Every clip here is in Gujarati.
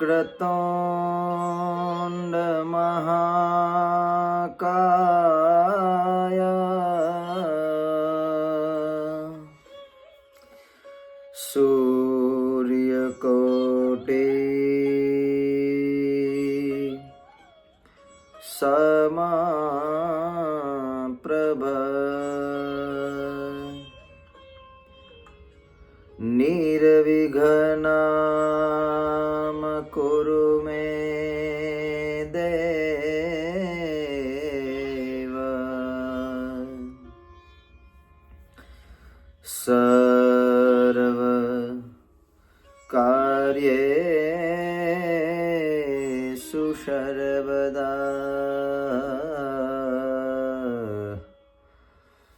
વક્રતુંડ મહાકાય સૂર્યકોટી સમપ્રભ નિર્વિઘ્નમ કુરુ મે દેવ સર્વ કાર્યેષુ સર્વદા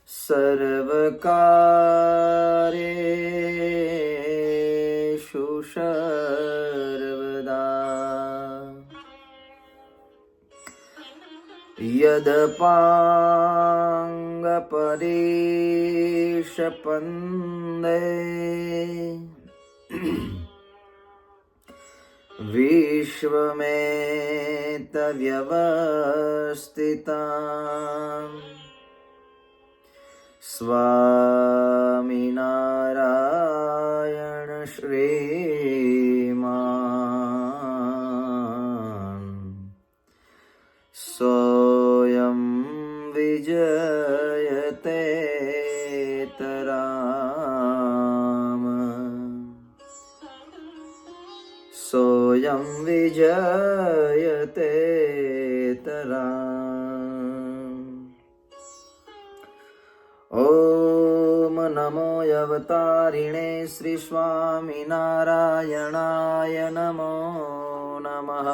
સર્વકાર્યેષુ સર્વદા યદપાંગ પરિષપંદે વિશ્વમેતવ્યવસ્થિતં સ્વામિનારાયણ શ્રીમાન સોયં વિજયતે તરામ સોયં વિજયતે તરામ ઓમ નમો અવતારિણે શ્રી સ્વામિનારાયણાય નમો નમઃ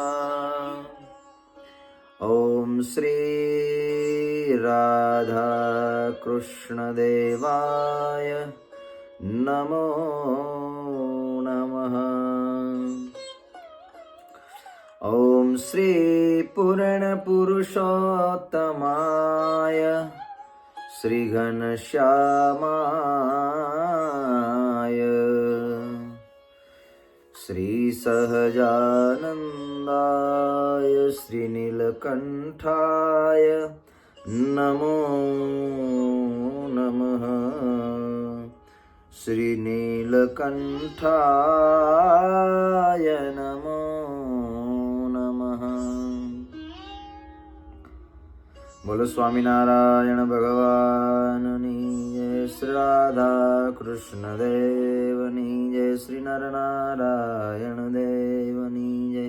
ઓમ શ્રી રાધા કૃષ્ણ દેવાય નમો નમઃ ઓમ શ્રી પૂર્ણ પુરુષોત્તમાય શ્રી ઘનશ્યામાય શ્રી સહજાનંદાય શ્રી નીલકંઠાય નમો નમઃ શ્રી નીલકંઠાય નમો નમઃ. બોલો સ્વામિનારાયણ ભગવાનની જય, શ્રી રાધા કૃષ્ણ દેવની જય, શ્રી નરનારાયણ દેવની જય,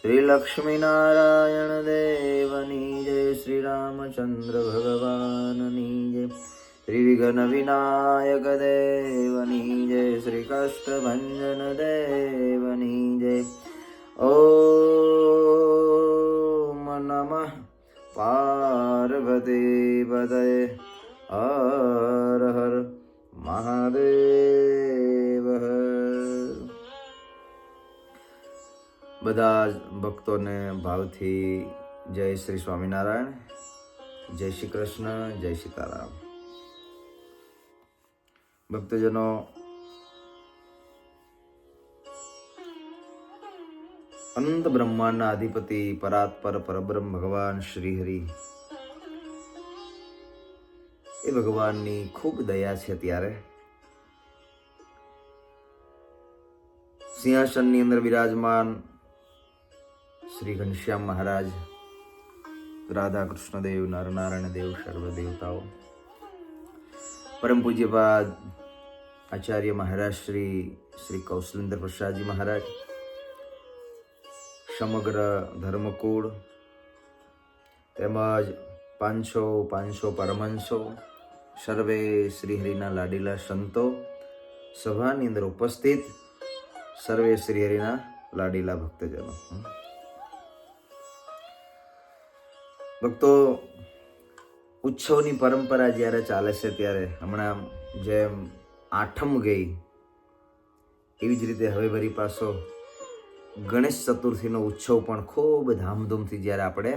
શ્રી લક્ષ્મીનારાયણ દેવની જય, શ્રી રામચંદ્ર ભગવાનની જય, શ્રી વિઘ્ન વિનાયક દેવની જય, શ્રી કષ્ટભંજન દેવની જય. ઓમ નમઃ પાર્વતી પતયે હર હર મહાદેવ. બધા ભક્તોને ભાવથી જય શ્રી સ્વામિનારાયણ, જય શ્રી કૃષ્ણ, જય સીતારામ. ભક્તજનો, અનંત બ્રહ્માંડના અધિપતિ પરાત્પર પરબ્રહ્મ ભગવાન શ્રી હરિ, એ ભગવાનની ખૂબ દયા છે. ત્યારે સિંહાસનની અંદર બિરાજમાન શ્રી ઘનશ્યામ મહારાજ, રાધા કૃષ્ણ દેવ, નરનારાયણ દેવ, સર્વ દેવતાઓ, પરમ પૂજ્યપાદ આચાર્ય મહારાજ શ્રી કૌશલેન્દ્ર પ્રસાદજી મહારાજ, સમગ્ર ધર્મકુળ તેમજ 500 પરમહંસો, સર્વે શ્રી હરિના લાડીલા સંતો, સભાની અંદર ઉપસ્થિત સર્વે શ્રી હરિના લાડીલા ભક્તજનો. ભક્તો, ઉત્સવની પરંપરા જ્યારે ચાલે છે ત્યારે હમણાં જેમ આઠમ ગઈ એવી જ રીતે હવે વળી પાછો ગણેશ ચતુર્થીનો ઉત્સવ પણ ખૂબ ધામધૂમથી જ્યારે આપણે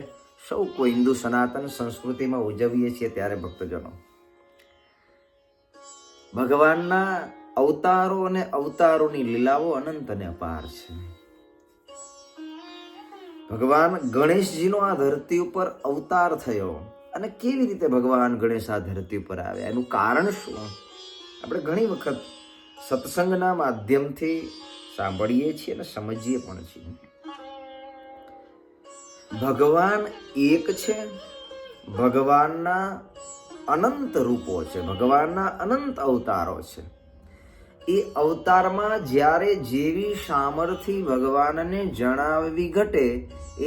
સૌ કોઈ હિન્દુ સનાતન સંસ્કૃતિમાં ઉજવીએ છીએ ત્યારે ભક્તજનો, ભગવાનના અવતારો અને અવતારોની લીલાઓ અનંત અને અપાર છે. ભગવાન ગણેશજીનો આ ધરતી ઉપર અવતાર થયો. અને કેવી રીતે ભગવાન ગણેશ આ ધરતી ઉપર આવ્યા, એનું કારણ શું? આપણે ઘણી વખત સત્સંગના માધ્યમથી સાંભળીએ છીએ અને સમજીએ પણ છીએ. ભગવાન એક છે, ભગવાનના અનંત રૂપો છે, ભગવાનના અનંત અવતારો છે. એ અવતારમાં જ્યારે જેવી સામર્થ્ય ભગવાનને જણાવવી ઘટે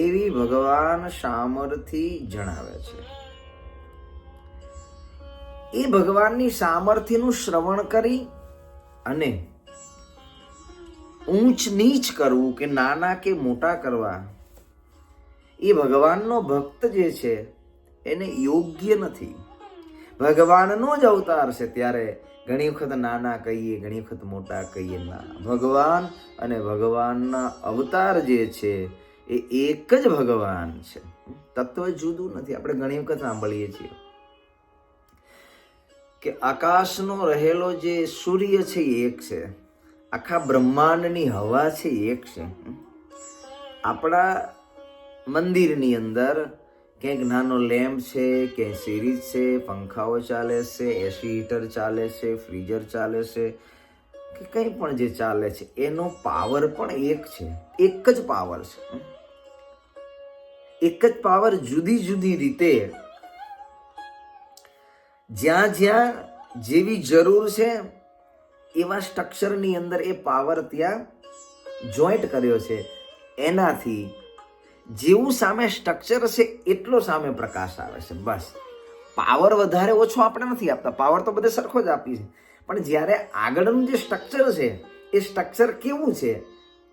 એવી ભગવાન સામર્થ્ય જણાવે છે. એ ભગવાનની સામર્થ્યનું શ્રવણ કરી અને ઊંચ નીચ કરવું કે નાના કે મોટા કરવા એ ભગવાનનો ભક્ત જે છે એને યોગ્ય નથી. ભગવાનનો જ અવતાર છે ત્યારે ઘણી વખત નાના કહીએ, ઘણી વખત મોટા કહીએ. ના, ભગવાન અને ભગવાનના અવતાર જે છે એ એક જ ભગવાન છે, તત્વ જુદું નથી. આપણે ઘણી વખત સાંભળીએ છીએ કે આકાશનો રહેલો જે સૂર્ય છે એ એક છે, આખા બ્રહ્માંડની હવા છે એ એક છે. આપણા મંદિરની અંદર ક્યાંક નાનો લેમ્પ છે, ક્યાંય સિરીઝ છે, પંખાઓ ચાલે છે, એસી હીટર ચાલે છે, ફ્રીઝર ચાલે છે કે કંઈ પણ જે ચાલે છે એનો પાવર પણ એક છે, એક જ પાવર છે. એક જ પાવર જુદી જુદી રીતે જ્યાં જ્યાં જેવી જરૂર છે એવા સ્ટ્રક્ચરની અંદર એ પાવર ત્યાં જોઈન્ટ કર્યો છે. એનાથી જેવું સામે સ્ટ્રક્ચર છે એટલો સામે પ્રકાશ આવે છે. બસ, પાવર વધારે ઓછો આપણે નથી આપતા, પાવર તો બધે સરખો જ આપીએ છીએ. પણ જ્યારે આગળનું જે સ્ટ્રક્ચર છે એ સ્ટ્રક્ચર કેવું છે,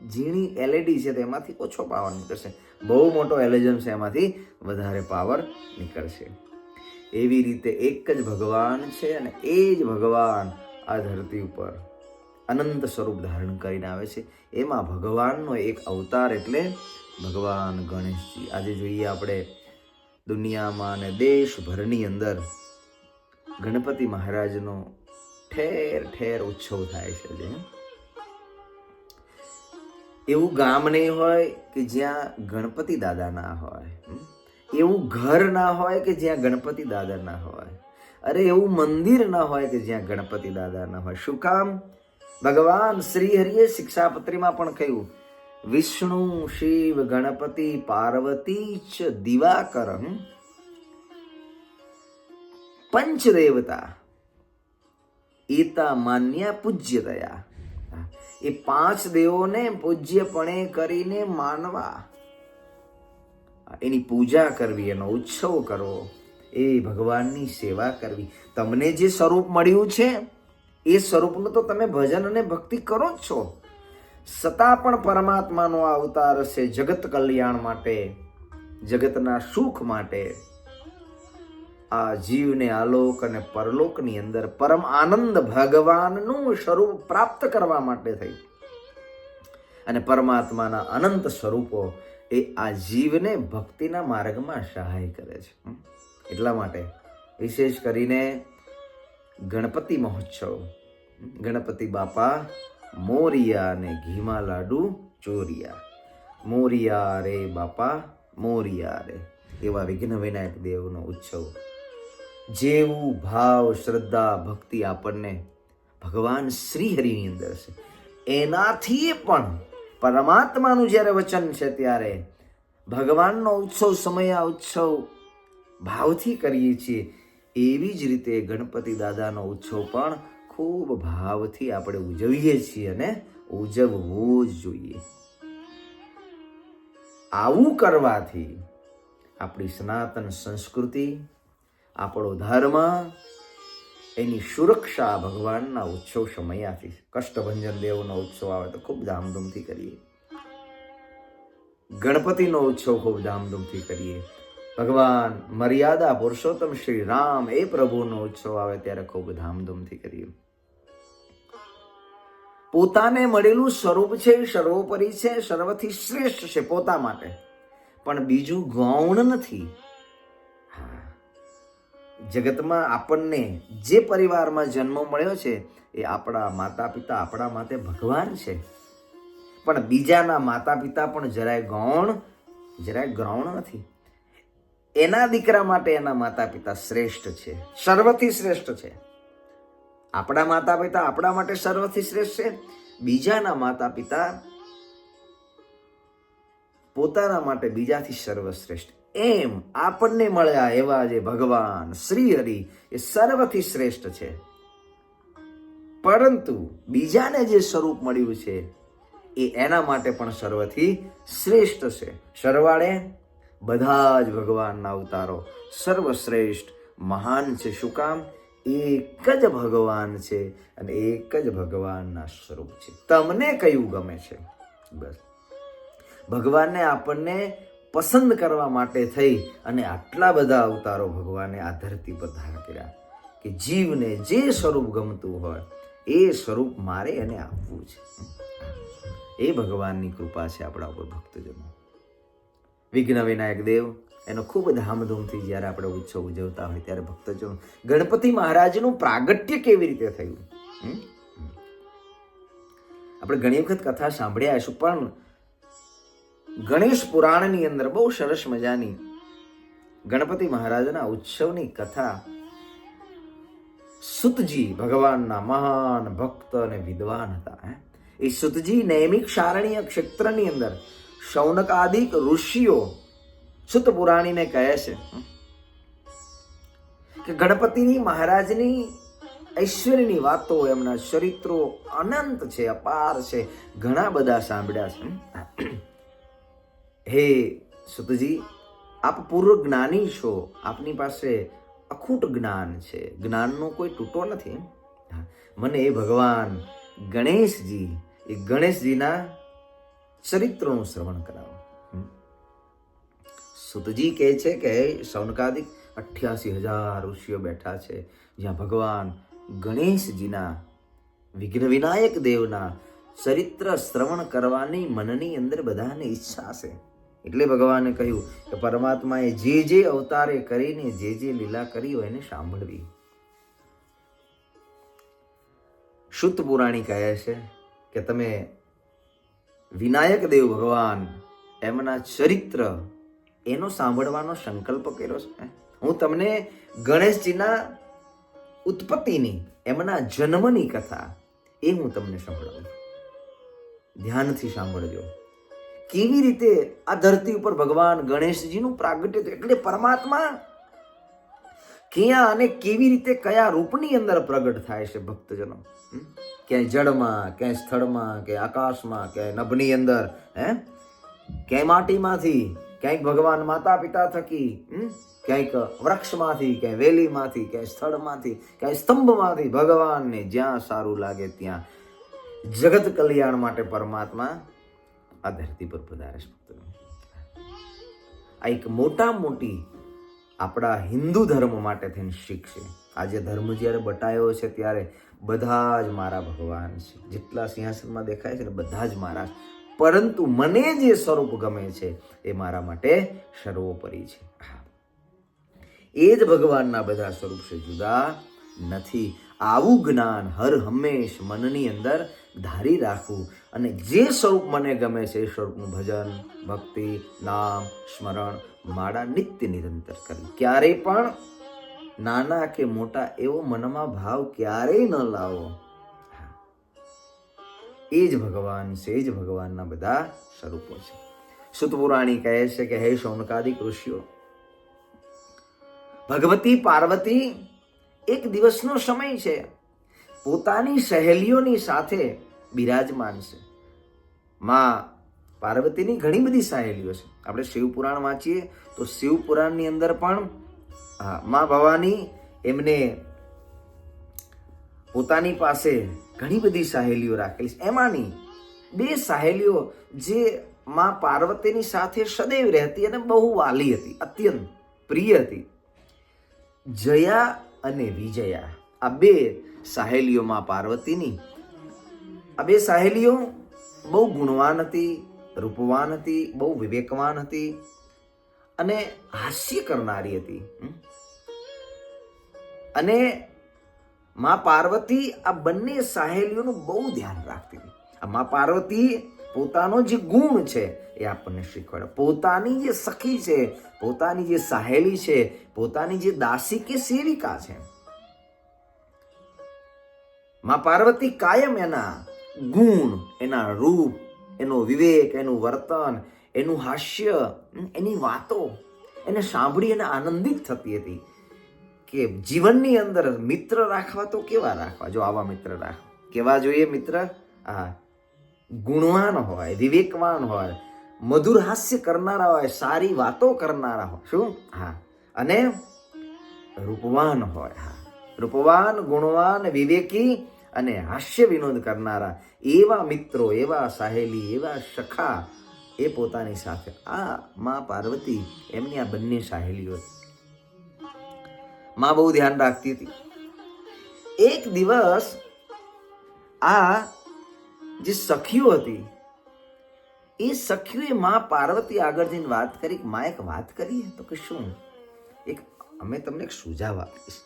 ઝીણી એલઈડી છે તેમાંથી ઓછો પાવર નીકળશે, બહુ મોટો એલેજન છે એમાંથી વધારે પાવર નીકળશે. એવી રીતે એક જ ભગવાન છે અને એ જ ભગવાન આ ધરતી ઉપર અનંત સ્વરૂપ ધારણ કરીને આવે છે. એમાં ભગવાનનો એક અવતાર એટલે ભગવાન ગણેશજી. આજે જોઈએ આપણે દુનિયામાં અને દેશભરની અંદર ગણપતિ મહારાજનો ઠેર ઠેર ઉત્સવ થાય છે. એવું ગામ નહીં હોય કે જ્યાં ગણપતિ દાદા ના હોય, એવું ઘર ના હોય કે જ્યાં ગણપતિ દાદા ના હોય, અરે એવું મંદિર ના હોય કે જ્યાં ગણપતિ દાદા ના હોય. શું કામ? ભગવાન શ્રી હરિએ શિક્ષાપત્રીમાં પણ કહ્યું, વિષ્ણુ શિવ ગણપતિ પાર્વતી ચ દિવાકર પંચદેવતા એતા માન્યા પૂજ્યતયા. એ પાંચ દેવોને પૂજ્યપણે કરીને માનવા, એની પૂજા કરવી, એનો ઉત્સવ કરવો, એ ભગવાનની સેવા કરવી. તમને જે સ્વરૂપ મળ્યું છે એ સ્વરૂપનું તો તમે ભજન અને ભક્તિ કરો જ છો, છતાં પણ પરમાત્માનો આ અવતાર છે જગત કલ્યાણ માટે, જગતના સુખ માટે. આ જીવને આલોક અને પરલોકની અંદર પરમ આનંદ ભગવાનનું સ્વરૂપ પ્રાપ્ત કરવા માટે થઈ. અને પરમાત્માના અનંત સ્વરૂપો એ આ જીવને ભક્તિના માર્ગમાં સહાય કરે છે. એટલા માટે વિશેષ કરીને ગણપતિ મહોત્સવ, ગણપતિ બાપા મોરિયા ને ઘીમાં લાડુ ચોરિયા, મોરિયા રે બાપા મોરિયા રે, એવા વિઘ્ન વિનાયક દેવનો ઉત્સવ. જેવું ભાવ શ્રદ્ધા ભક્તિ આપણને ભગવાન શ્રી હરિની અંદર છે એનાથી પણ પરમાત્માનું જ્યારે વચન છે ત્યારે ભગવાનનો ઉત્સવ સમય આ ઉત્સવ ભાવથી કરીએ છીએ. એવી જ રીતે ગણપતિ દાદાનો ઉત્સવ પણ ખૂબ ભાવથી આપણે ઉજવીએ છીએ અને ઉજવવું જ જોઈએ. આવું કરવાથી આપણી સનાતન સંસ્કૃતિ, આપણો ધર્મ, એની સુરક્ષા ભગવાનના ઉત્સવ સમયાથી. કષ્ટભંજન દેવનો ઉત્સવ આવે તો ખૂબ ધામધૂમથી કરીએ, ગણપતિનો ઉત્સવ ખૂબ ધામધૂમથી કરીએ. ભગવાન મર્યાદા પુરુષોત્તમ શ્રી રામ એ પ્રભુનો ઉત્સવ આવે ત્યારે ખૂબ ધામધૂમથી કરીએ. પોતાને મળેલું સ્વરૂપ છે સર્વોપરી છે, સર્વથી શ્રેષ્ઠ છે પોતા માટે, પણ બીજું ગૌણ નથી. જગતમાં આપણને જે પરિવારમાં જન્મ મળ્યો છે એ આપણા માતા પિતા આપણા માટે ભગવાન છે, પણ બીજાના માતા પિતા પણ જરાય ગૌણ જરાય ગ્રૌણ નથી. એના દીકરા માટે એના માતા પિતા શ્રેષ્ઠ છે, સર્વથી શ્રેષ્ઠ છે. આપણા માતા પિતા આપણા માટે સર્વથી શ્રેષ્ઠ છે, બીજાના માતા પિતા પોતાના માટે બીજાથી સર્વશ્રેષ્ઠ. એમ આપણને મળ્યા એવા જે ભગવાન શ્રી હરિ એ સર્વથી શ્રેષ્ઠ છે, પરંતુ બીજાને જે સ્વરૂપ મળ્યું છે એ એના માટે પણ સર્વથી શ્રેષ્ઠ છે. સરવાળે બધા જ ભગવાનના અવતારો સર્વશ્રેષ્ઠ મહાન છે. શું કામ? એક જ ભગવાન છે અને એક જ ભગવાનના સ્વરૂપ છે. તમને કયું ગમે છે? બસ ભગવાનને આપણને પસંદ કરવા માટે થઈ અને આટલા બધા અવતારો ભગવાને આ ધરતી પર ધારણ કર્યા કે જીવને જે સ્વરૂપ ગમતું હોય એ સ્વરૂપ મારે એને આપવું છે. એ ભગવાનની કૃપા છે આપણા ઉપર ભક્તજનો. વિઘ્ન વિનાયક દેવ એનો ખૂબ ધામધૂમથી જ્યારે આપણે ઉત્સવ ઉજવતા હોય ત્યારે ભક્તજનો ગણપતિ મહારાજનું પ્રાગટ્ય કેવી રીતે થયું આપણે ઘણી વખત કથા સાંભળ્યા હશું, પણ ગણેશ પુરાણની અંદર બહુ સરસ મજાની ગણપતિ મહારાજના ઉત્સવની કથા સુતજી ભગવાનના મહાન ભક્ત અને વિદ્વાન હતા. એ સુતજી નૈમિષારણ્ય ક્ષેત્રની અંદર શૌનકાદિક ઋષિઓ સુત પુરાણીને કહે છે કે ગણપતિની મહારાજની ઐશ્વર્યની વાતો, એમના ચરિત્રો અનંત છે, અપાર છે, ઘણા બધા સાંભળ્યા છે. હે સુતજી, આપ પૂર્વ જ્ઞાની છો, આપની પાસે અખૂટ જ્ઞાન છે, જ્ઞાનનો કોઈ તૂટો નથી. મને એ ભગવાન ગણેશજી, એ ગણેશજીના ચરિત્રોનું શ્રવણ કરાવો. સુતજી કહે છે કે શૌનકાદિક 88,000 ઋષિઓ બેઠા છે, જ્યાં ભગવાન ગણેશજીના વિઘ્ન વિનાયક દેવના ચરિત્ર શ્રવણ કરવાની મનની અંદર બધાને ઈચ્છા છે. એટલે ભગવાને કહ્યું કે પરમાત્માએ જે જે અવતારે કરીને જે જે લીલા કરી હોય એને સાંભળવી. શુદ્ધ પુરાણી કહે છે કે તમે વિનાયક દેવ ભગવાન એમના ચરિત્ર એનો સાંભળવાનો સંકલ્પ કર્યો છે. હું તમને ગણેશજીના ઉત્પત્તિની, એમના જન્મની કથા એ હું તમને સંભળાવું. ધ્યાનથી સાંભળજો. કેવી રીતે આ ધરતી ઉપર ભગવાન ગણેશજીનું પ્રાગટ્ય થયું, એટલે પરમાત્મા ક્યાં અને કેવી રીતે કયા રૂપની અંદર પ્રગટ થાય છે ભક્તજનો. ક્યાંય જળમાં, ક્યાંય સ્થળમાં, ક્યાંય આકાશમાં, ક્યાંય નભની અંદર, ક્યાંય માટીમાંથી, ક્યાંક ભગવાન માતા પિતા થકી, ક્યાંક વૃક્ષમાંથી, ક્યાંય વેલીમાંથી, ક્યાંય સ્થળમાંથી, ક્યાંય સ્તંભમાંથી, ભગવાનને જ્યાં સારું લાગે ત્યાં જગત કલ્યાણ માટે પરમાત્મા આ ધરતી પર પધારે છે. આ એક મોટા મોટી આપણા હિન્દુ ધર્મ માટે થઈને શીખ છે. આજે ધર્મ જ્યારે બટાયો છે ત્યારે બધા જ મારા ભગવાન છે, જેટલા સિંહાસનમાં દેખાય છે ને બધા જ મારા, પરંતુ મને જે સ્વરૂપ ગમે છે એ મારા માટે સર્વોપરી છે. એ જ ભગવાનના બધા સ્વરૂપ છે, જુદા નથી. આવું જ્ઞાન હર હંમેશ મનની અંદર ધારી રાખવું અને જે સ્વરૂપ મને ગમે છે એ સ્વરૂપનું ભજન, ભક્તિ, નામ, સ્મરણ, માળા નિત્ય નિરંતર કરવી. ક્યારેય પણ નાના કે મોટા એવો મનમાં ભાવ ક્યારેય ન લાવો. એ જ ભગવાન છે, એ જ ભગવાનના બધા સ્વરૂપો છે. સુત પુરાણી કહે છે કે હે શૌનકાદિક ઋષિઓ, ભગવતી પાર્વતી એક દિવસનો સમય છે, પોતાની સહેલીઓની સાથે બિરાજમાન છે. માં પાર્વતીની ઘણી બધી સહેલીઓ છે. આપણે શિવપુરાણ વાંચીએ તો શિવપુરાણની અંદર પણ માં ભવાની એમને પોતાની પાસે ઘણી બધી સહેલીઓ રાખેલી છે. એમાંની 2 સહેલીઓ જે માં પાર્વતીની સાથે સદૈવ રહેતી અને બહુ વાલી હતી, અત્યંત પ્રિય હતી, જયા અને વિજયા. આ 2 સહેલીઓ માં પાર્વતીની, આ 2 સહેલીઓ બહુ ગુણવાન હતી, રૂપવાન હતી, બહુ વિવેકવાન હતી અને હાસ્ય કરનારી હતી. અને માં પાર્વતી આ બંને સહેલીઓનું બહુ ધ્યાન રાખતી હતી. આ માં પાર્વતી પોતાનો જે ગુણ છે એ આપણને શીખવાડે. પોતાની જે સખી છે, પોતાની જે સહેલી છે, પોતાની જે દાસી કે સેવિકા છે, માં પાર્વતી કાયમ એના ગુણ, એના રૂપ, એનો વિવેક, એનું વર્તન, એનું હાસ્ય, એની વાતો એને સાંભળી અને આનંદિત થતી હતી કે જીવનની અંદર મિત્ર રાખવા તો કેવા રાખવા. જો આવા મિત્ર રાખવા કેવા જોઈએ મિત્ર? હા, ગુણવાન હોય, વિવેકવાન હોય, મધુર હાસ્ય કરનારા હોય, સારી વાતો કરનારા હોય. શું? હા, અને રૂપવાન હોય. હા, રૂપવાન, ગુણવાન, વિવેકી અને હાસ્ય વિનોદ કરનારા એવા મિત્રો, એવા સહેલી, એવા સખા એ પોતાની સાથે. આ માં પાર્વતી એમની આ બંને સહેલીઓ માં બહુ ધ્યાન રાખતી હતી. એક દિવસ આ જે સખીઓ હતી એ સખીઓએ માં પાર્વતી આગળ જઈને વાત કરી. માં એક વાત કરી તો કે શું? અમે તમને એક સુઝાવ આપીશ.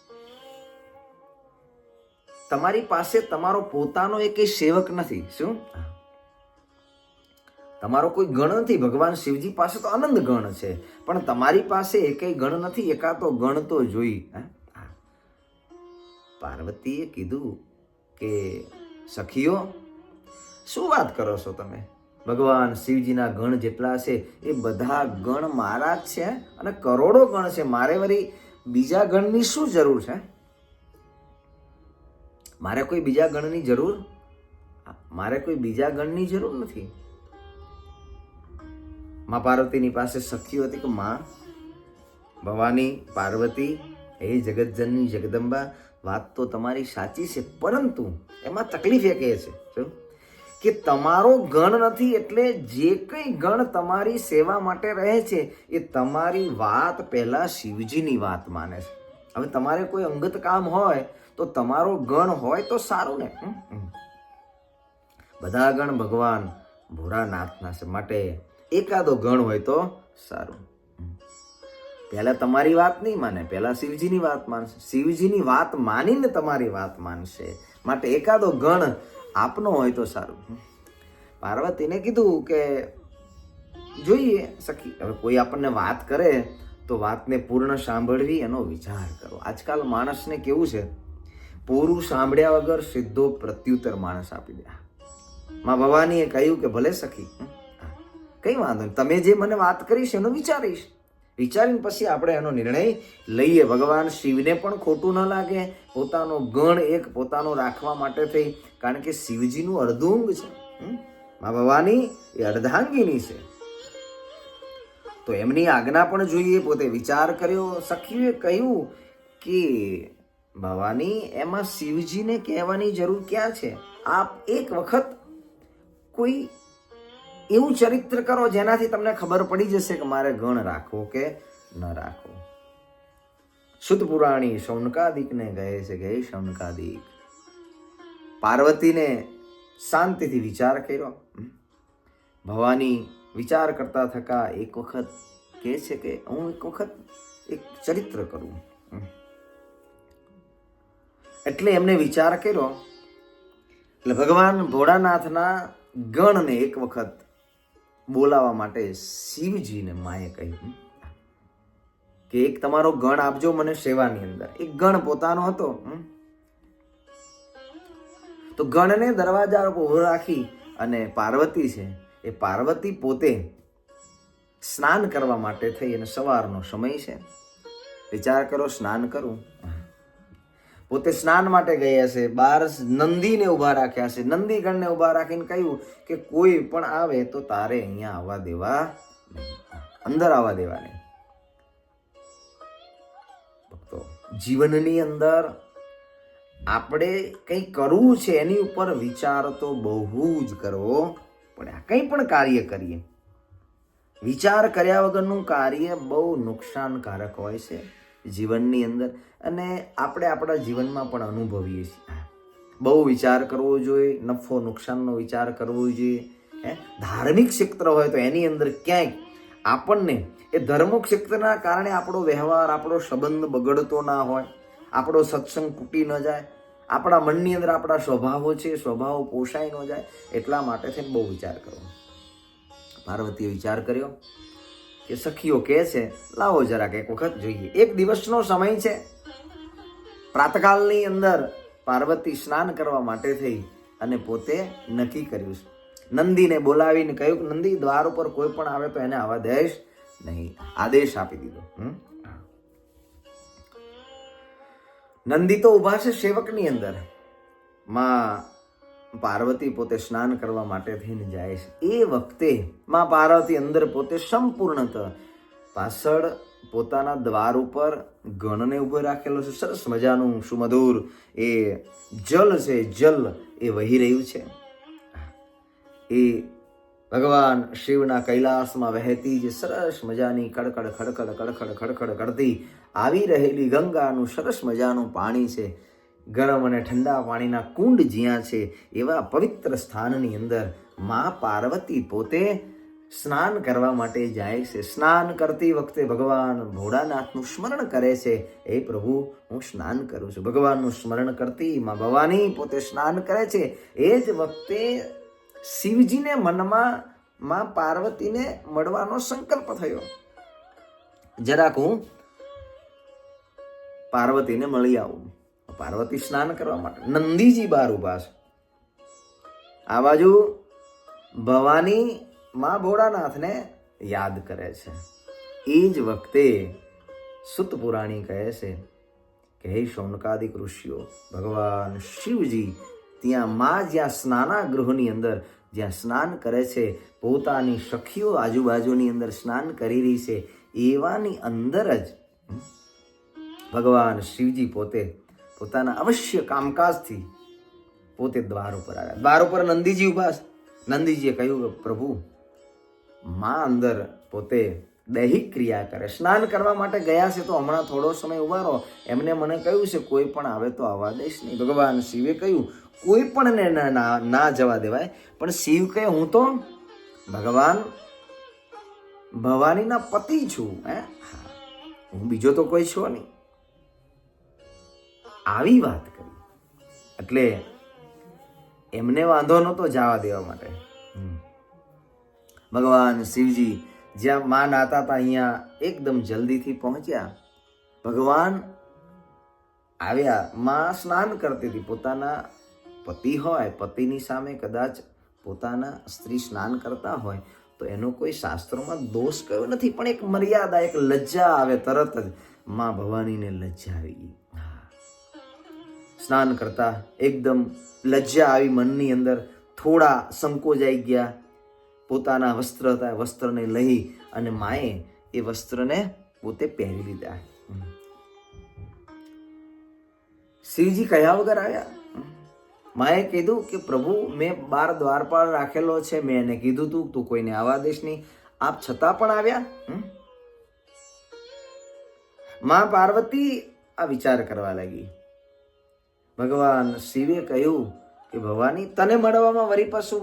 તમારી પાસે તમારો પોતાનો એક સેવક નથી. શું? તમારો કોઈ ગણ નથી. ભગવાન શિવજી પાસે તો આનંદ ગણ છે, પણ તમારી પાસે એકેય ગણ નથી. એકાદો ગણ તો જોઈ. પાર્વતીએ કીધું કે સખીઓ, શું વાત કરો છો તમે? ભગવાન શિવજીના ગણ જેટલા છે એ બધા ગણ મારા જ છે અને કરોડો ગણ છે. મારે વળી બીજા ગણની શું જરૂર છે? મારે કોઈ બીજા ગણની જરૂર નથી. માં પાર્વતીની પાસે સખીઓ હતી કે માં ભવાની પાર્વતી, હે જગતજનની જગદંબા, વાત તો તમારી સાચી છે, પરંતુ એમાં તકલીફ એ કહે છે શું કે તમારો ગણ નથી, એટલે જે કંઈ ગણ તમારી સેવા માટે રહે છે એ તમારી વાત પહેલા શિવજીની વાત માને છે. હવે તમારે કોઈ અંગત કામ હોય તો તમારો ગણ હોય તો સારું ને. બધા ગણ ભગવાન ભોળાનાથના છે, માટે એકાદો ગણ હોય તો સારું. પહેલા તમારી વાત નહીં માને, પહેલા શિવજીની વાત માનશે. શિવજીની વાત માનીને તમારી વાત માનશે, માટે એકાદો ગણ આપનો હોય તો સારું. પાર્વતીને કીધું કે જોઈએ સખી, હવે કોઈ આપણને વાત કરે તો વાતને પૂર્ણ સાંભળવી, એનો વિચાર કરો. આજકાલ માણસને કેવું છે, પૂરું સાંભળ્યા વગર સીધો પ્રત્યુત્તર માણસ આપી દે. માં ભવાનીએ કહ્યું કે ભલે સખી, કઈ વાંધો નહીં, તમે જે મને વાત કરીશ એનો વિચારીશ, વિચારીને પછી આપણે એનો નિર્ણય લઈએ. ભગવાન શિવને પણ ખોટું ન લાગે પોતાનો ગણ એક પોતાનો રાખવા માટે થઈ, કારણ કે શિવજીનું અર્ધુંગ છે. માં ભવાની એ અર્ધાંગીની છે, તો એમની આજ્ઞા પણ જોઈએ. પોતે વિચાર કર્યો. સખીએ કહ્યું કે ભવાની, એમાં શિવજીને કહેવાની જરૂર ક્યાં છે? આપ એક વખત કોઈ એવું ચરિત્ર કરો જેનાથી તમને ખબર પડી જશે કે મારે ગણ રાખવો કે ન રાખવો. શુદ્ધ પુરાણી શૌનકાદિકને કહે છે કે શૌનકાદિક, પાર્વતીને શાંતિથી વિચાર કર્યો. ભવાની વિચાર કરતા થકા એક વખત કહે છે કે હું એક વખત એક ચરિત્ર કરું. એટલે એમને વિચાર કર્યો. એટલે ભગવાન ભોળાનાથના ગણને એક વખત બોલાવવા માટે શિવજીને માએ કહ્યું કે એક તમારો ગણ આપજો મને સેવાની અંદર. એક ગણ પોતાનો હતો. તો ગણને દરવાજા પર ઉભો રાખી અને પાર્વતી છે એ પાર્વતી પોતે સ્નાન કરવા માટે થઈ, અને સવારનો સમય છે. વિચાર કરો, સ્નાન કરું. પોતે સ્નાન માટે ગયા છે. બહાર નંદીને ઉભા રાખ્યા છે. નંદી ગણને ઉભા રાખીને કહ્યું કે કોઈ પણ આવે તો તારે અહીંયા આવવા દેવા નહીં, અંદર આવવા દેવા નહીં. ભક્તો, જીવનની અંદર આપણે કંઈ કરવું છે એની ઉપર વિચાર તો બહુ જ કરવો પડે. કંઈ પણ કાર્ય કરીએ, વિચાર કર્યા વગરનું કાર્ય બહુ નુકસાનકારક હોય છે જીવનની અંદર, અને આપણે આપણા જીવનમાં પણ અનુભવીએ છીએ. બહુ વિચાર કરવો જોઈએ, નફો નુકસાનનો વિચાર કરવો જોઈએ. ધાર્મિક ક્ષેત્ર હોય તો એની અંદર ક્યાંક આપણને એ ધર્મ ક્ષેત્રના કારણે આપણો વ્યવહાર, આપણો સંબંધ બગડતો ના હોય, આપણો સત્સંગ તૂટી ન જાય, આપણા મનની અંદર આપણા સ્વભાવો છે, સ્વભાવો પોષાઈ ન જાય એટલા માટે થઈને બહુ વિચાર કરો. પાર્વતીએ વિચાર કર્યો કે સખીઓ કહે છે, લાવો જરાક એક વખત જોઈએ. એક દિવસનો સમય છે. પ્રાતકાલની અંદર પાર્વતી સ્નાન કરવા માટે થઈ અને પોતે નક્કી કર્યું છે. નંદીને બોલાવીને કહ્યું કે નંદી, દ્વાર ઉપર કોઈ પણ આવે તો એને આવવા દઈશ નહીં. આદેશ આપી દીધો. નંદી તો ઉભા છે સેવકની અંદર. માં પાર્વતી પોતે સ્નાન કરવા માટે થઈને જાય છે. એ વખતે માં પાર્વતી અંદર પોતે સંપૂર્ણત પાછળ પોતાના દ્વાર ઉપર ગણને ઉભો રાખેલો છે. સરસ મજાનું સુમધુર એ જલ છે, જલ એ વહી રહ્યું છે. એ ભગવાન શિવના કૈલાસમાં વહેતી જે સરસ મજાની કડકડ ખડખડ કડખડ ખડખડ કરતી આવી રહેલી ગંગાનું સરસ મજાનું પાણી છે. ગરમ અને ઠંડા પાણીના કુંડ જ્યાં છે એવા પવિત્ર સ્થાનની અંદર માં પાર્વતી પોતે સ્નાન કરવા માટે જાય છે. સ્નાન કરતી વખતે ભગવાન ભોળાનાથનું સ્મરણ કરે છે. એ પ્રભુ, હું સ્નાન કરું છું. ભગવાનનું સ્મરણ કરતી માં ભવાની પોતે સ્નાન કરે છે. એ જ વખતે શિવજીને મનમાં માં પાર્વતીને મળવાનો સંકલ્પ થયો. જરાક હું પાર્વતીને મળી આવું. પાર્વતી સ્નાન કરવા માટે નંદીજી બહાર ઉભા છે. આ બાજુ ભવાની માં ભોળાનાથને યાદ કરે છે. એ જ વખતે સુત પુરાણી કહે છે કે હે શૌનકાદિક ઋષિઓ, ભગવાન શિવજી ત્યાં માં જ્યાં સ્નાનાગૃહની અંદર જ્યાં સ્નાન કરે છે, પોતાની સખીઓ આજુબાજુની અંદર સ્નાન કરી રહી છે, એવાની અંદર જ ભગવાન શિવજી પોતે પોતાના અવશ્ય કામકાજથી પોતે દ્વાર ઉપર આવ્યા. દ્વાર ઉપર નંદીજી ઉભા. નંદીજીએ કહ્યું કે પ્રભુ, માં અંદર પોતે દૈહિક ક્રિયા કરે, સ્નાન કરવા માટે ગયા છે, તો હમણાં થોડો સમય ઉભા રહો. એમને મને કહ્યું છે કોઈ પણ આવે તો આવવા દઈશ નહીં. ભગવાન શિવે કહ્યું કોઈ પણ ને ના જવા દેવાય. પણ શિવ કહે હું તો ભગવાન ભવાનીના પતિ છું. હું બીજો તો કોઈ છો નહીં. આવી વાત કરી એટલે એમને વાંધો નહોતો જવા દેવા માટે. ભગવાન શિવજી જ્યાં માં નાતા હતા અહીંયા એકદમ જલ્દીથી પહોંચ્યા. ભગવાન આવ્યા. માં સ્નાન કરતી હતી. પોતાના પતિ હોય, પતિની સામે કદાચ પોતાના સ્ત્રી સ્નાન કરતા હોય તો એનો કોઈ શાસ્ત્રોમાં દોષ કયો નથી, પણ એક મર્યાદા, એક લજ્જા આવે. તરત જ માં ભવાનીને લજ્જા આવી ગઈ. સ્નાન કરતા એકદમ લજ્જા આવી મનની અંદર. થોડા સંકોચાઈ ગયા. પોતાના વસ્ત્ર હતા, વસ્ત્રને લઈ અને માએ એ વસ્ત્રને પોતે પહેરી લીધા. શિવજી કયા વગર આવ્યા. માએ કીધું કે પ્રભુ, મેં 12 દ્વારપાળ રાખેલો છે, મેં એને કીધું તું કોઈને આવવા દેશ નહીં, આપ છતાં પણ આવ્યા. માં પાર્વતી આ વિચાર કરવા લાગી. ભગવાન શિવે કહ્યું કે ભવાની, તને મળવામાં વળી પાછું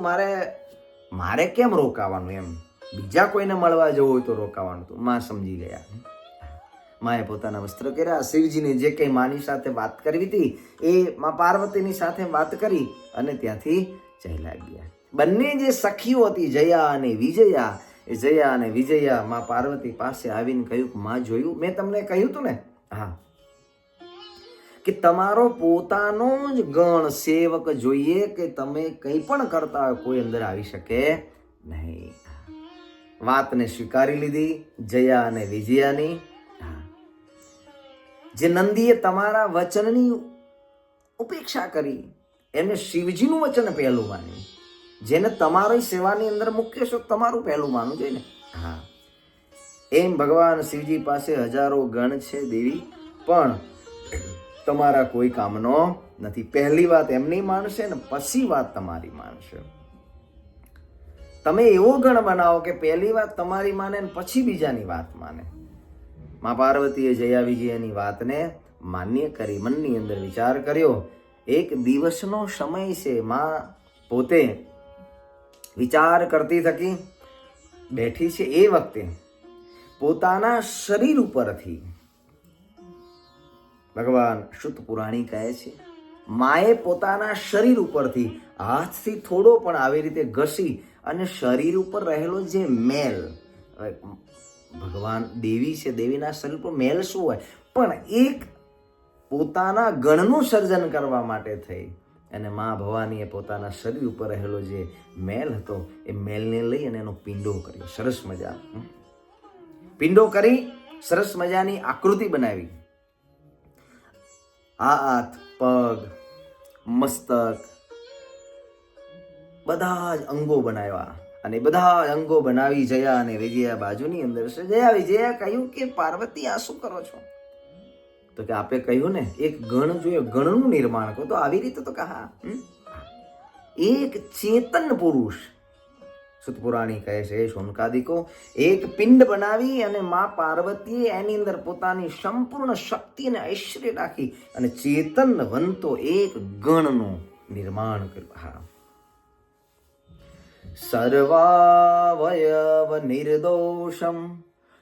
મારે કેમ રોકાવાનું? એમ બીજા કોઈને મળવા જવું હોય તો રોકાવાનું. તો માં સમજી ગયા. માએ પોતાના વસ્ત્ર કર્યા. શિવજીને જે કંઈ માની સાથે વાત કરવી હતી એ માં પાર્વતીની સાથે વાત કરી અને ત્યાંથી ચાલ્યા ગયા. બંને જે સખીઓ હતી જયા અને વિજયા, એ જયા અને વિજયા માં પાર્વતી પાસે આવીને કહ્યું કે માં જોયું, મેં તમને કહ્યું હતું ને, હા, કે તમારો પોતાનો જ ગણ સેવક જોઈએ કે તમે કંઈ પણ કરતા હોય કોઈ અંદર આવી શકે નહીં. વાતને સ્વીકારી લીધી જયા અને વિજયાની. જે નંદીએ તમારા વચનની ઉપેક્ષા કરી, એમને શિવજીનું વચન પહેલું માન્યું. જેને તમારી સેવાની અંદર મૂક્યો છો તમારું પહેલું માનવું જોઈએ ને. હા, એમ ભગવાન શિવજી પાસે હજારો ગણ છે દેવી, પણ તમારા કોઈ કામનો નથી. પહેલી વાત એમની માનશે ને પછી વાત તમારી માનશે. તમે એવો ગણ બનાવો કે પહેલી વાત તમારી માને ને પછી બીજાની વાત માને. માં પાર્વતીએ જયા વિજયની વાતને માન્ય કરી. મનની અંદર વિચાર કર્યો. એક દિવસનો સમય છે. માં પોતે વિચાર કરતી થકી બેઠી છે. એ વખતે પોતાના શરીર ઉપરથી ભગવાન શુદ્ધ પુરાણી કહે છે માએ પોતાના શરીર ઉપરથી હાથથી થોડો પણ આવી રીતે ઘસી અને શરીર ઉપર રહેલો જે મેલ, ભગવાન દેવી છે, દેવીના શરીર પર મેલ શું હોય, પણ એક પોતાના ગણનું સર્જન કરવા માટે થઈ અને મા ભવાનીએ પોતાના શરીર ઉપર રહેલો જે મેલ હતો એ મેલને લઈ અને એનો પિંડો કર્યો. સરસ મજા પિંડો કરી સરસ મજાની આકૃતિ બનાવી. હાથ, પગ, મસ્તક બધા જ અંગો બનાવ્યા અને બધા અંગો બનાવી જયા અને વિજયા બાજુની અંદર છે. વિજયા કહ્યું કે પાર્વતી આ શું કરો છો? તો કે આપે કહ્યું ને એક ગણ જોઈએ, ગણનું નિર્માણ કરો. તો આવી રીતે તો કહા એક ચેતન પુરુષ, સુત પુરાણી કહે છે શૌનકાદિકો, એક પિંડ બનાવી અને મા પાર્વતીએ એની અંદર પોતાની સંપૂર્ણ શક્તિ અને ઐશ્વર્ય રાખી અને ચેતન વંતો એક ગણનું નિર્માણ કર્યું. હા, સર્વાવયવ નિર્દોષમ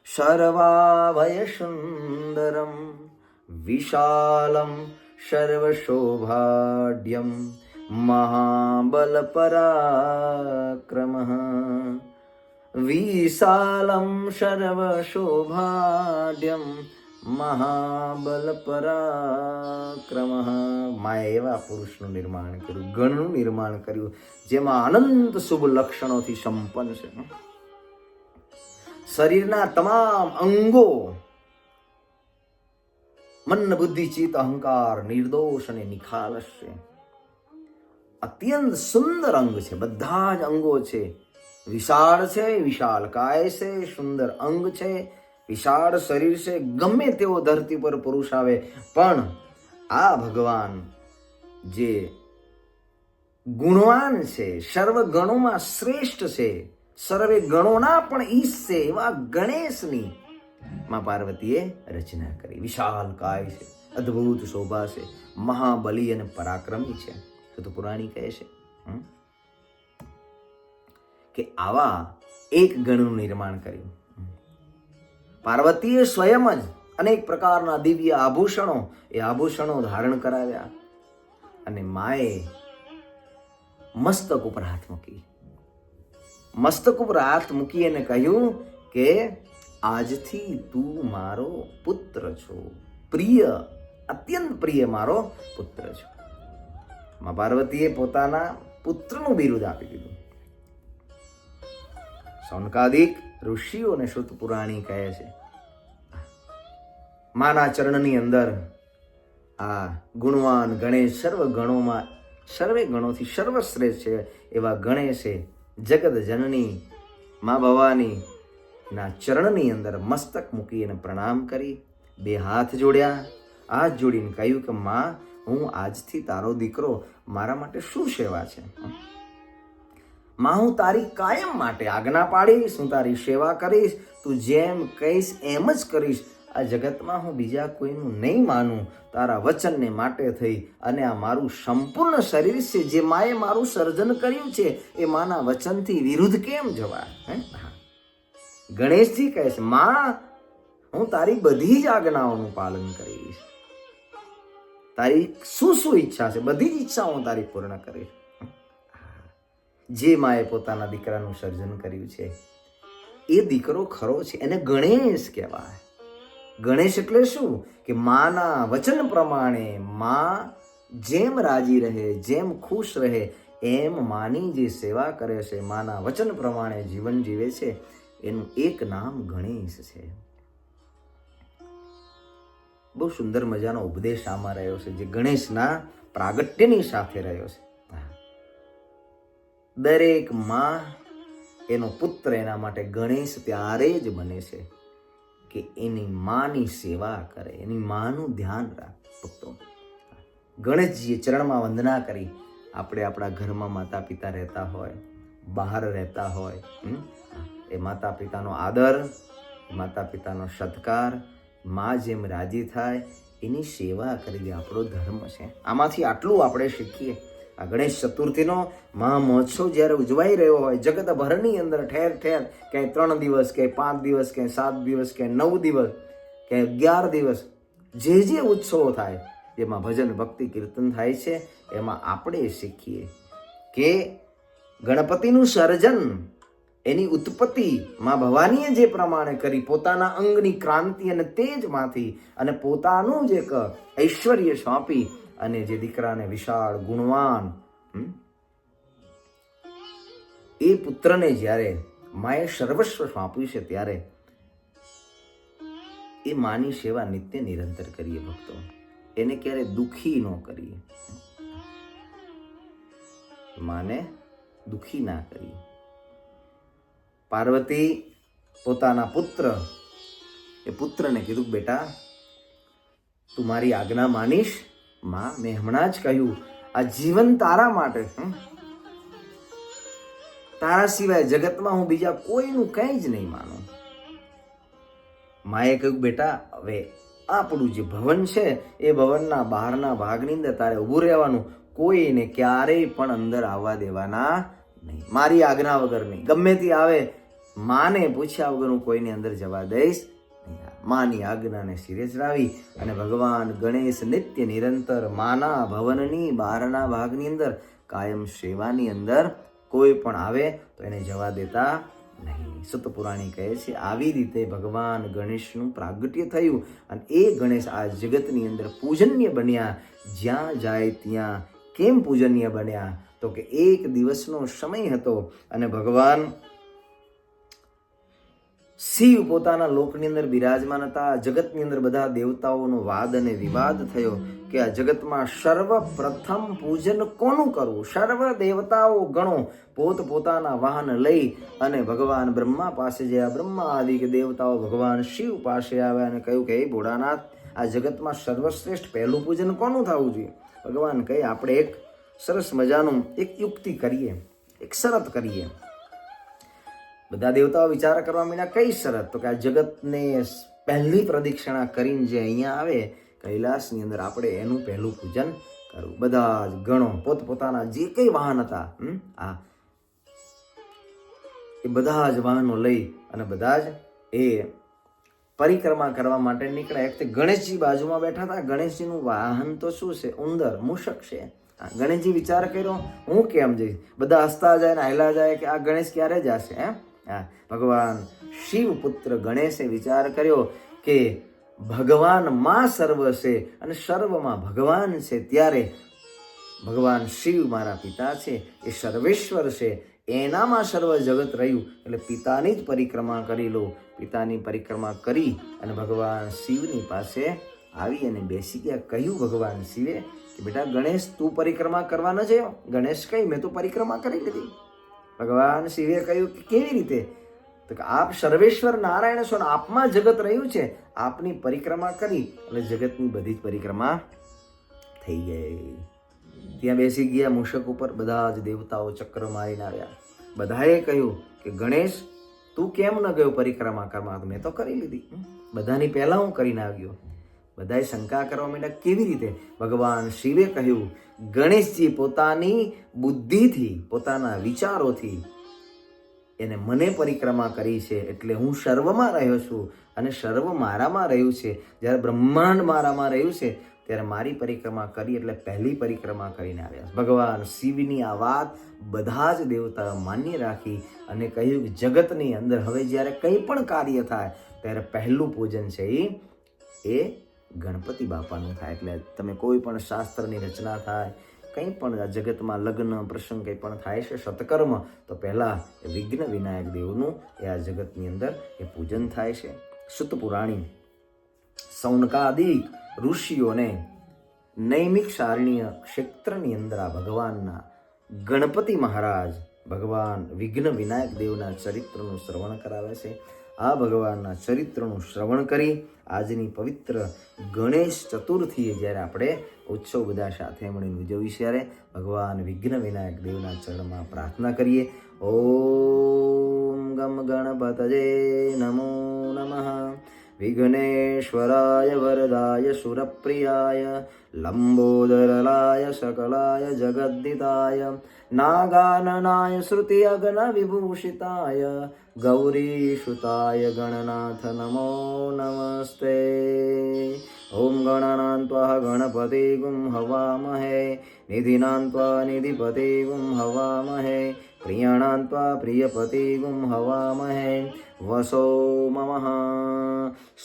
સર્વાવય સુંદરમ વિશાલમ સર્વશોભાઢ્યમ મહાબલ પરાક્રમ વિશાલમ સર્વશોભાઢ્યમ મહાબલ પરાક્રમ. માએ એવા પુરુષનું નિર્માણ કર્યું, ગણનું નિર્માણ કર્યું જેમાં અનંત શુભ લક્ષણોથી સંપન્ન છે. શરીરના તમામ અંગો મન બુદ્ધિ ચિત્ત અહંકાર નિર્દોષ અને નિખાલસ છે. અત્યંત સુંદર અંગ છે, બધા જ અંગો છે. વિશાળ છે, વિશાળ કાય છે, સુંદર અંગ છે, વિશાળ શરીર છે. ગમે તેવો ધરતી પર પુરુષ આવે પણ આ ભગવાન જે ગુણવાન છે, સર્વ ગણોમાં શ્રેષ્ઠ છે, સર્વે ગણોના પણ ઈશ છે એવા ગણેશની માં પાર્વતીએ રચના કરી. વિશાલ કાય છે, અદ્ભુત શોભા છે, મહાબલી અને પરાક્રમી છે. તો પુરાણી કહે છે કે આવા એક ગણનું નિર્માણ કર્યું. પાર્વતીએ સ્વયં જ અનેક પ્રકારના દિવ્ય આભૂષણો, એ આભૂષણો ધારણ કરાવ્યા અને માએ મસ્તક ઉપર હાથ મૂકી. મસ્તક ઉપર હાથ મૂકી અને કહ્યું કે આજથી તું મારો પુત્ર છો, પ્રિય, અત્યંત પ્રિય મારો પુત્ર છો. મા પાર્વતીએ પોતાના પુત્રનું બિરુદ આપી દીધું. સૌનકાદિક ઋષિઓ અને શ્રુત પુરાણી કહે છે માના ચરણની અંદર આ ગુણવાન ગણેશ સર્વ ગણોમાં સર્વે ગણોથી સર્વશ્રેષ્ઠ છે એવા ગણેશે જગત જનની મા ભવાની ના ચરણની અંદર મસ્તક મૂકી અને પ્રણામ કરી, બે હાથ જોડ્યા. હાથ જોડીને કહ્યું કે માં, હું આજથી તારો દીકરો, મારા માટે શું સેવા છે? માં, હું તારી કાયમ માટે આજ્ઞા પાડીશ, હું તારી સેવા કરીશ, તું જેમ કહીશ એમ જ કરીશ. આ જગતમાં હું બીજા કોઈનું નહીં માનું. તારા વચનને માટે થઈ અને આ મારું સંપૂર્ણ શરીર છે જે માએ મારું સર્જન કર્યું છે એ માના વચનથી વિરુદ્ધ કેમ જવાય? ગણેશજી કહે છે માં, હું તારી બધી જ આજ્ઞાઓનું પાલન કરીશ. તારી શું શું ઈચ્છા છે બધી જ ઈચ્છા હું તારી પૂર્ણ કરીશ. જે માએ પોતાના દીકરાનું સર્જન કર્યું છે એ દીકરો ખરો છે, એને ગણેશ કહેવાય. ગણેશ એટલે શું કે માના વચન પ્રમાણે માં જેમ રાજી રહે, જેમ ખુશ રહે એમ માની જે સેવા કરે છે, માના વચન પ્રમાણે જીવન જીવે છે, એનું એક નામ ગણેશ છે. બહુ સુંદર મજાનો ઉપદેશ આમાં રહ્યો છે જે ગણેશના પ્રાગટ્યની સાથે રહ્યો છે. દરેક માં એનો પુત્ર એના માટે ગણેશ ત્યારે જ બને છે કે એની માની સેવા કરે, એની માનું ધ્યાન રાખે. ભક્તો, ગણેશજીએ ચરણમાં વંદના કરી. આપણે આપણા ઘરમાં માતા પિતા રહેતા હોય, બહાર રહેતા હોય, એ માતા પિતાનો આદર, માતા પિતાનો સત્કાર, માં જેમ રાજી થાય એની સેવા કરવી આપણો ધર્મ છે. આમાંથી આટલું આપણે શીખીએ. આ ગણેશ ચતુર્થીનો મહામહોત્સવ જ્યારે ઉજવાઈ રહ્યો હોય જગતભરની અંદર ઠેર ઠેર, ક્યાંય 3 દિવસ, ક્યાંય 5 દિવસ, ક્યાંય 7 દિવસ, ક્યાંય 9 દિવસ, ક્યાંય 11 દિવસ, જે ઉત્સવો થાય જેમાં ભજન ભક્તિ કીર્તન થાય છે, એમાં આપણે શીખીએ કે ગણપતિનું સર્જન, એની ઉત્પત્તિ માં ભવાનીએ જે પ્રમાણે કરી, પોતાના અંગની ક્રાંતિ અને તેજમાંથી અને પોતાનું જે ઐશ્વર્ય સોંપી અને જે દીકરાને વિશાળ ગુણવાન એ પુત્રને જ્યારે માએ સર્વસ્વ સોંપ્યું છે, ત્યારે એ માની સેવા નિત્ય નિરંતર કરીએ ભક્તો. એને ક્યારે દુખી ન કરીએ, માને દુખી ના કરીએ. પાર્વતી પોતાના પુત્ર, એ પુત્રને કીધું, બેટા તું મારી આજ્ઞા માનીશ? માં, મેં હમણાં જ કહ્યું, આ જીવન તારા માટે, તારા સિવાય જગતમાં હું બીજા કોઈનું કંઈ જ નહીં માનું. માએ કહ્યું, બેટા હવે આપણું જે ભવન છે એ ભવનના બહારના ભાગની અંદર તારે ઊભું રહેવાનું, કોઈને ક્યારેય પણ અંદર આવવા દેવાના નહીં, મારી આજ્ઞા વગર નહીં. ગમે તે આવે, માને પૂછ્યા વગર હું કોઈને અંદર જવા દઈશ નહીં. માની આજ્ઞાને શિરે ચડાવી અને ભગવાન ગણેશ નિત્ય નિરંતર માના ભવનની બહારના ભાગની અંદર કાયમ સેવાની અંદર કોઈ પણ આવે તો એને જવા દેતા નહીં. સત પુરાણી કહે છે આવી રીતે ભગવાન ગણેશનું પ્રાગટ્ય થયું અને એ ગણેશ આ જગતની અંદર પૂજનીય બન્યા. જ્યાં જાય ત્યાં કેમ પૂજનીય બન્યા? તો કે એક દિવસનો સમય હતો અને ભગવાન શિવ પોતાના લોકની અંદર બિરાજમાન હતા. જગતની અંદર બધા દેવતાઓનો વાદ અને વિવાદ થયો કે આ જગતમાં સર્વપ્રથમ પૂજન કોનું કરવું. સર્વ દેવતાઓ ગણો પોત પોતાના વાહન લઈ અને ભગવાન બ્રહ્મા પાસે ગયા. બ્રહ્મા આદિ કે દેવતાઓ ભગવાન શિવ પાસે આવ્યા અને કહ્યું કે હે ભોળાનાથ, આ જગતમાં સર્વશ્રેષ્ઠ પહેલું પૂજન કોનું થવું જોઈએ? ભગવાન કહે આપણે એક સરસ મજાનું એક યુક્તિ કરીએ, એક શરત કરીએ. બધા દેવતાઓ વિચાર કરવા માંડ્યા, કઈ શરત? તો કે આ જગતને પહેલી પ્રદક્ષિણા કરીને જે અહીંયા આવે કૈલાસની અંદર, આપણે એનું પહેલું પૂજન કરવું. બધા જ ગણો પોતપોતાના જે કઈ વાહન હતા, એ બધા જ વાહનો લઈ અને બધા જ એ પરિક્રમા કરવા માટે નીકળ્યા. એક તો ગણેશજી બાજુમાં બેઠા હતા. ગણેશજીનું વાહન તો શું છે? ઉંદર, મૂષક છે. ગણેશજી વિચાર કર્યો, હું કેમ જઈશ? બધા હસતા જાય ને હેલા જાય કે આ ગણેશ ક્યારે જશે? ભગવાન શિવ પુત્ર ગણેશે વિચાર કર્યો કે ભગવાનમાં સર્વ છે અને સર્વમાં ભગવાન છે, ત્યારે ભગવાન શિવ મારા પિતા છે, એ સર્વેશ્વર છે, એનામાં સર્વ જગત રહ્યું, એટલે પિતાની જ પરિક્રમા કરી લો. પિતાની પરિક્રમા કરી અને ભગવાન શિવની પાસે આવી અને બેસી ગયા. કહ્યું ભગવાન શિવે કે બેટા ગણેશ, તું પરિક્રમા કરવા ન જયો? ગણેશ કહી, મેં તો પરિક્રમા કરી લીધી. ભગવાન શિવે કહ્યું કે કેવી રીતે? તો કે આપ સર્વેશ્વર નારાયણ છો, આપમાં જગત રહ્યું છે, આપની પરિક્રમા કરી એટલે જગતની બધી જ પરિક્રમા થઈ ગઈ. ત્યાં બેસી ગયા મૂષક ઉપર. બધા જ દેવતાઓ ચક્ર મારીને આવ્યા. બધાએ કહ્યું કે ગણેશ, તું કેમ ન ગયો પરિક્રમા કરવા? મેં તો કરી લીધી, બધાની પહેલા હું કરીને આવ્યો. બધાએ શંકા કરવા માંડ્યા, કેવી રીતે? ભગવાન શિવે કહ્યું, ગણેશજી પોતાની બુદ્ધિથી, પોતાના વિચારોથી એને મને પરિક્રમા કરી છે, એટલે હું સર્વમાં રહ્યો છું અને સર્વ મારામાં રહ્યું છે. જ્યારે બ્રહ્માંડ મારામાં રહ્યું છે ત્યારે મારી પરિક્રમા કરી, એટલે પહેલી પરિક્રમા કરીને આવ્યા. ભગવાન શિવની આ વાત બધા જ દેવતાઓ માન્ય રાખી અને કહ્યું કે જગતની અંદર હવે જ્યારે કંઈ પણ કાર્ય થાય ત્યારે પહેલું પૂજન છે એ ગણપતિ બાપાનું થાય. એટલે તમે કોઈ પણ શાસ્ત્રની રચના થાય, કંઈ પણ આ જગતમાં લગ્ન પ્રસંગ કંઈ પણ થાય છે સત્કર્મ, તો પહેલાં વિઘ્ન વિનાયક દેવનું એ આ જગતની અંદર એ પૂજન થાય છે. સુત પુરાણી સૌનકાદિક ઋષિઓને નૈમિક સારણીય ક્ષેત્રની અંદર આ ભગવાનના ગણપતિ મહારાજ ભગવાન વિઘ્ન વિનાયક દેવના ચરિત્રનું શ્રવણ કરાવે છે. આ ભગવાનના ચરિત્રનું શ્રવણ કરી આજની પવિત્ર ગણેશ ચતુર્થીએ જ્યારે આપણે ઉત્સવ બધા સાથે મળીને ઉજવીએ ત્યારે ભગવાન વિઘ્ન વિનાયક દેવના ચરણમાં પ્રાર્થના કરીએ. ઓમ ગમ ગણપતજે નમો નમઃ. વિઘ્નેશ્વરાય વરદાય સુરપ્રિયાય લંબોદરલાય સકલાય જગદ્દિતાય નાગાનનાય શ્રુતિ અગન વિભૂષિતાય ગૌરીસુતાય ગણનાથ નમો નમસ્તે. ઓમ ગણનાન્ત્વા ગણપતિ ગુમ હવામહે નિધિનાન્ત્વા નિધિપતિ ગુમ હવામહે પ્રિયાણાન્ત્વા પ્રિયપતિ ગુમ હવામહે વસો મમઃ.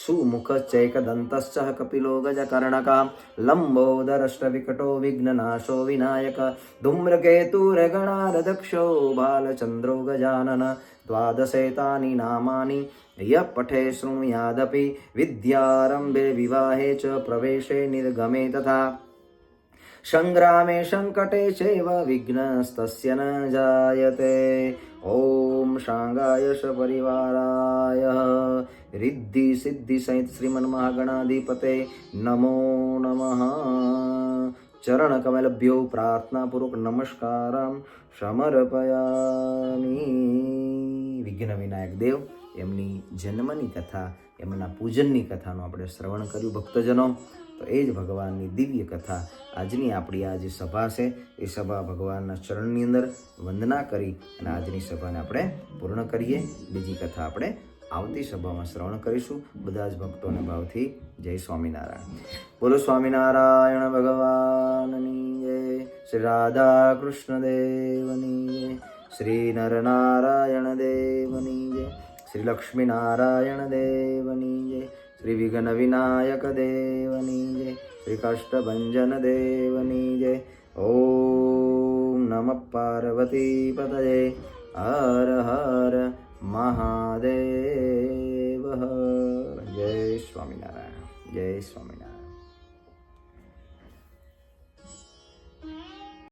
સુમુખશ્ચૈકદन्तશ્ચ કપિલો ગજકર્ણકः લંબોદરષ્ટવિકટો વિઘ્નનાશો વિનાયક ધૂમ્રકેતુર્ગણારદક્ષો બાલચંદ્રો ગજાનન દ્વાદશેતાની નામાની યઃ પઠે શૃણુયાદપि વિદ્યારંભે વિવાહે ચ પ્રવેશે નિર્ગમે તથા સંગ્રામે સંકટે ચૈવ વિઘ્નસ્તસ્ય ન જાયતે. ઓમ શાંગાય સપરિવારાય રિદ્ધિ સિદ્ધિ સહિત શ્રીમન મહાગણાધિપતે નમો નમઃ. ચરણ કમલભ્યો પ્રાર્થનાપૂર્વક નમસ્કારમ સમર્પયામિ. વિઘ્ન વિનાયક દેવ એમની જન્મની કથા, એમના પૂજનની કથાનું આપણે શ્રવણ કર્યું ભક્તજનો. તો એ જ ભગવાનની દિવ્ય કથા આજની આપણી આ જે સભા છે એ સભા ભગવાનના ચરણની અંદર વંદના કરી અને આજની સભાને આપણે પૂર્ણ કરીએ. બીજી કથા આપણે આવતી સભામાં શ્રવણ કરીશું. બધા જ ભક્તોને ભાવથી જય સ્વામિનારાયણ. બોલો સ્વામિનારાયણ ભગવાનની જય. શ્રી રાધા કૃષ્ણ દેવની જય. શ્રી નરનારાયણ દેવની જય. શ્રી લક્ષ્મીનારાયણ દેવની જય. શ્રી વિઘ્ન વિનાયક દેવની જય. શ્રી કષ્ટભંજન દેવની જય. ઓમ નમઃ પાર્વતી પતયે. હર હર મહાદેવ. જય સ્વામિનારાયણ. જય સ્વામિનારાયણ.